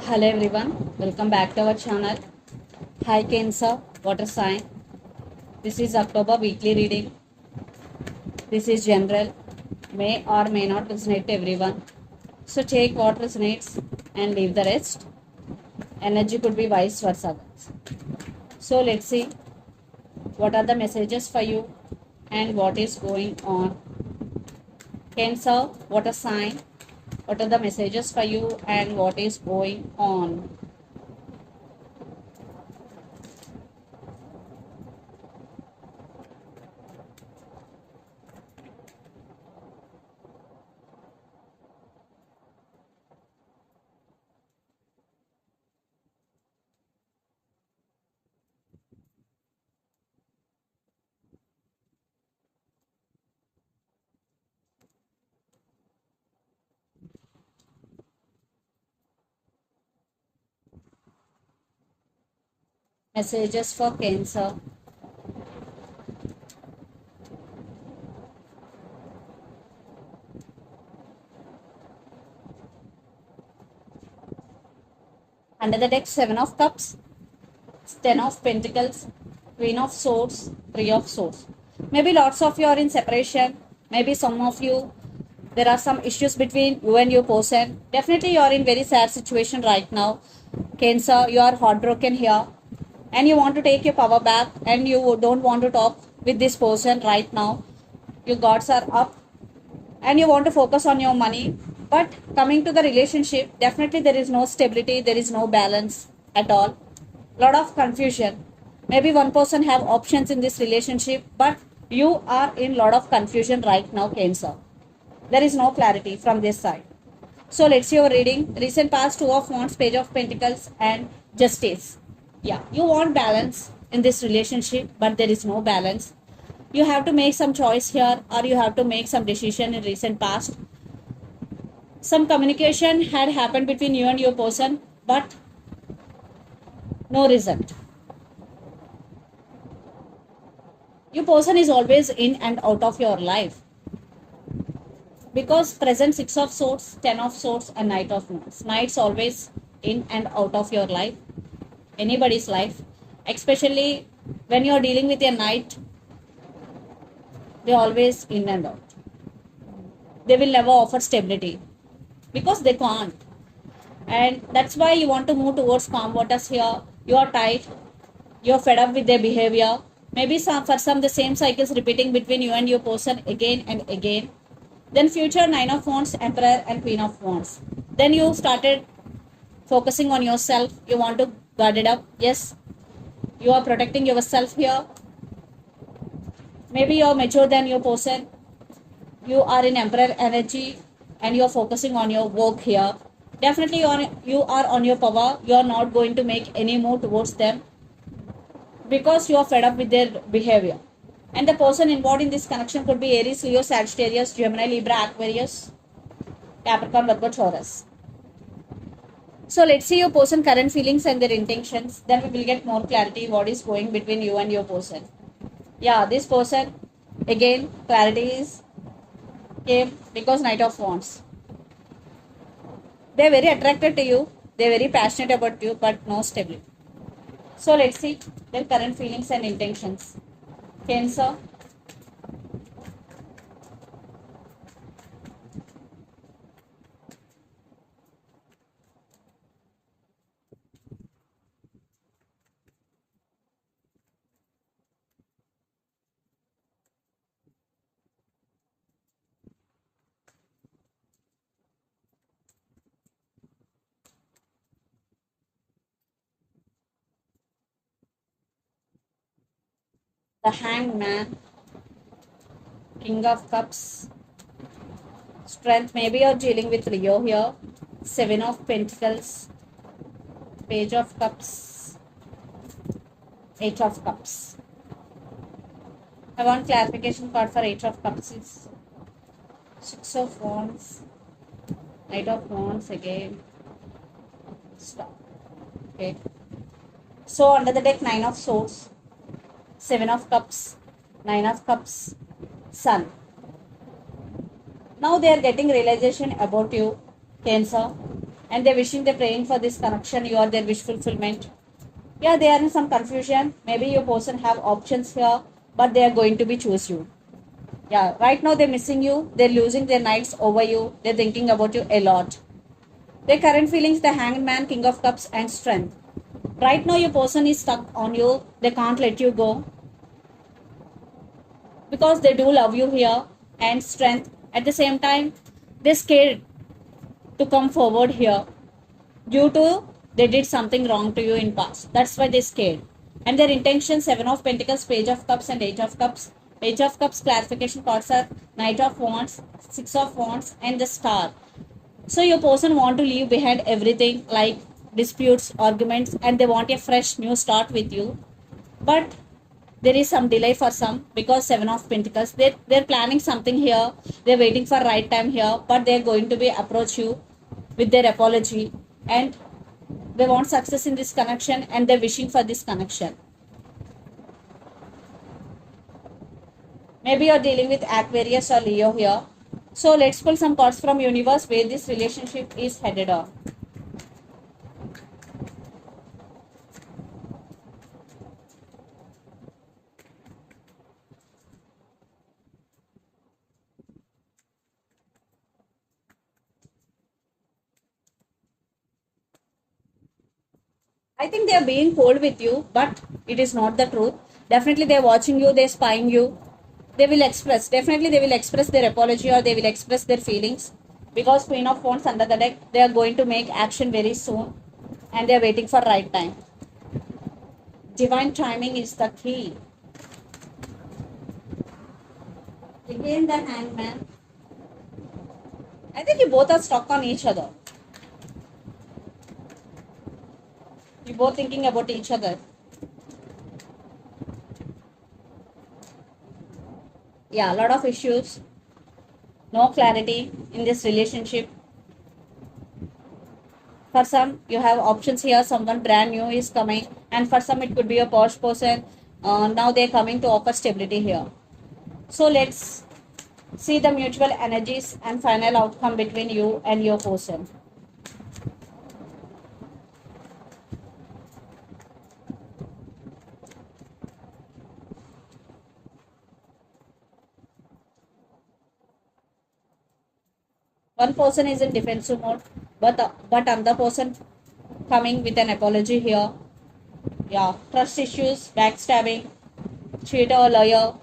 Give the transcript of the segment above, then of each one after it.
Hello everyone, welcome back to our channel. Hi Cancer, water sign. This is October weekly reading. This is general, may or may not resonate to everyone. So take what resonates and leave the rest. Energy could be vice versa. So let's see what are the messages for you and what is going on. Cancer, water sign. What are the messages for you and what is going on? Messages for Cancer. Under the deck, 7 of Cups, 10 of Pentacles, Queen of Swords, 3 of Swords. Maybe lots of you are in separation. Maybe some of you, there are some issues between you and your person. Definitely you are in very sad situation right now. Cancer, you are heartbroken here. And you want to take your power back and you don't want to talk with this person right now. Your guards are up and you want to focus on your money. But coming to the relationship, definitely there is no stability, there is no balance at all. Lot of confusion. Maybe one person have options in this relationship, but you are in lot of confusion right now, Cancer. There is no clarity from this side. So let's see your reading. Recent past, Two of Wands, Page of Pentacles, and Justice. Yeah, you want balance in this relationship, but there is no balance. You have to make some choice here, or you have to make some decision in recent past. Some communication had happened between you and your person, but no result. Your person is always in and out of your life because present 6 of Swords, 10 of Swords, and Knight of Wands. Knights always in and out of your life, anybody's life, especially when you're dealing with a knight. They always in and out. They will never offer stability because they can't, and that's why you want to move towards calm waters here. You are tight, you're fed up with their behavior. Maybe for some the same cycles repeating between you and your person again and again. Then future, 9 of Wands, Emperor, and Queen of Wands. Then you started focusing on yourself. You want to guard it up. Yes, you are protecting yourself here. Maybe you're mature than your person. You are in Emperor energy and you're focusing on your work here. Definitely you are on your power. You are not going to make any move towards them because you are fed up with their behavior. And the person involved in this connection could be Aries, Leo, Sagittarius, Gemini, Libra, Aquarius, Capricorn, Virgo, Taurus. So let's see your person current feelings and their intentions. Then we will get more clarity what is going between you and your person. Yeah, this person, again, clarity is came because Knight of Wands. They are very attracted to you. They are very passionate about you, but no stability. So let's see their current feelings and intentions. Cancer. The Hanged Man. King of Cups. Strength. Maybe you're dealing with Leo here. 7 of Pentacles. Page of Cups. 8 of Cups. I want clarification card for 8 of Cups. Is 6 of Wands. Knight of Wands again. Stop. Okay. So under the deck, 9 of Swords. 7 of Cups. 9 of Cups. Sun. Now they are getting realization about you, Cancer, and they're wishing, they're praying for this connection. You are their wish fulfillment. Yeah, they are in some confusion. Maybe your person have options here, but they are going to be choose you. Yeah, right now they're missing you. They're losing their nights over you. They're thinking about you a lot. Their current feelings, the Hanged Man, King of Cups, and Strength. Right now your person is stuck on you. They can't let you go because they do love you here, and Strength. At the same time, they're scared to come forward here due to they did something wrong to you in past. That's why they're scared. And their intention, Seven of Pentacles, Page of Cups, and Eight of Cups. Page of Cups clarification cards are Knight of Wands, Six of Wands, and the Star. So your person want to leave behind everything like disputes, arguments, and they want a fresh new start with you. But there is some delay for some because Seven of Pentacles, they're planning something here. They're waiting for right time here, but they're going to be approach you with their apology, and they want success in this connection, and they're wishing for this connection. Maybe you're dealing with Aquarius or Leo here. So let's pull some cards from universe where this relationship is headed on. I think they are being cold with you, but it is not the truth. Definitely they are watching you, they are spying you. They will express, definitely they will express their apology, or they will express their feelings, because Queen of Wands under the deck, they are going to make action very soon, and they are waiting for right time. Divine timing is the key. Again the Hangman. I think you both are stuck on each other. You both thinking about each other. Yeah, a lot of issues. No clarity in this relationship. For some, you have options here. Someone brand new is coming, and for some, it could be a posh person. Now they're coming to offer stability here. So let's see the mutual energies and final outcome between you and your person. One person is in defensive mode, but another person coming with an apology here. Yeah, trust issues, backstabbing, cheater or liar.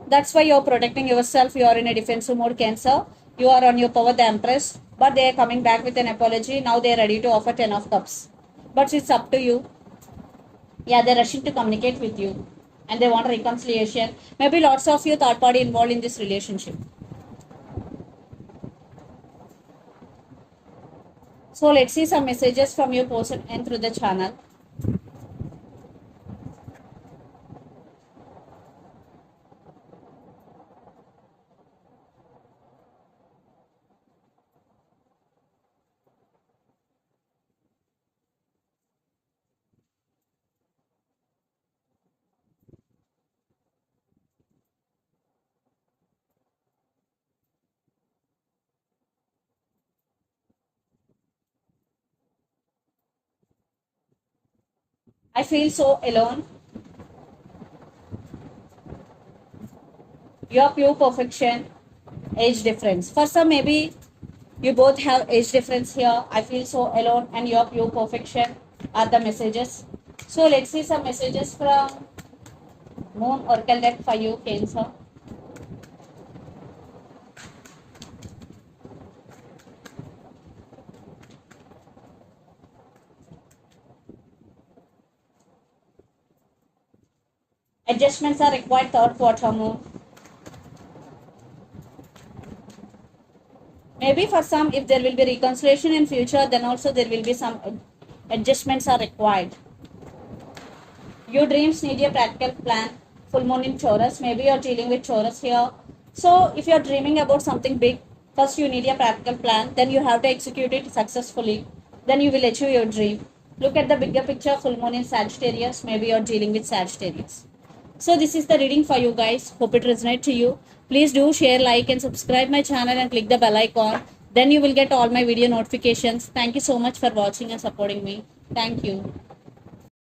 That's why you're protecting yourself. You are in a defensive mode, Cancer. You are on your power, the Empress, but they are coming back with an apology. Now they are ready to offer 10 of Cups, but it's up to you. Yeah, they're rushing to communicate with you, and they want reconciliation. Maybe lots of you third party involved in this relationship. So let's see some messages from your person and through the channel. I feel so alone. You're pure perfection. Age difference. For some, maybe you both have age difference here. I feel so alone and you're pure perfection are the messages. So let's see some messages from Moon Oracle deck for you, Cancer. Adjustments are required, third quarter Moon. Maybe for some, if there will be reconciliation in future, then also there will be some adjustments are required. Your dreams need a practical plan. Full moon in Taurus. Maybe you're dealing with Taurus here. So if you're dreaming about something big, first you need a practical plan. Then you have to execute it successfully. Then you will achieve your dream. Look at the bigger picture. Full moon in Sagittarius. Maybe you're dealing with Sagittarius. So this is the reading for you guys. Hope it resonates to you. Please do share, like and subscribe my channel and click the bell icon. Then you will get all my video notifications. Thank you so much for watching and supporting me. Thank you.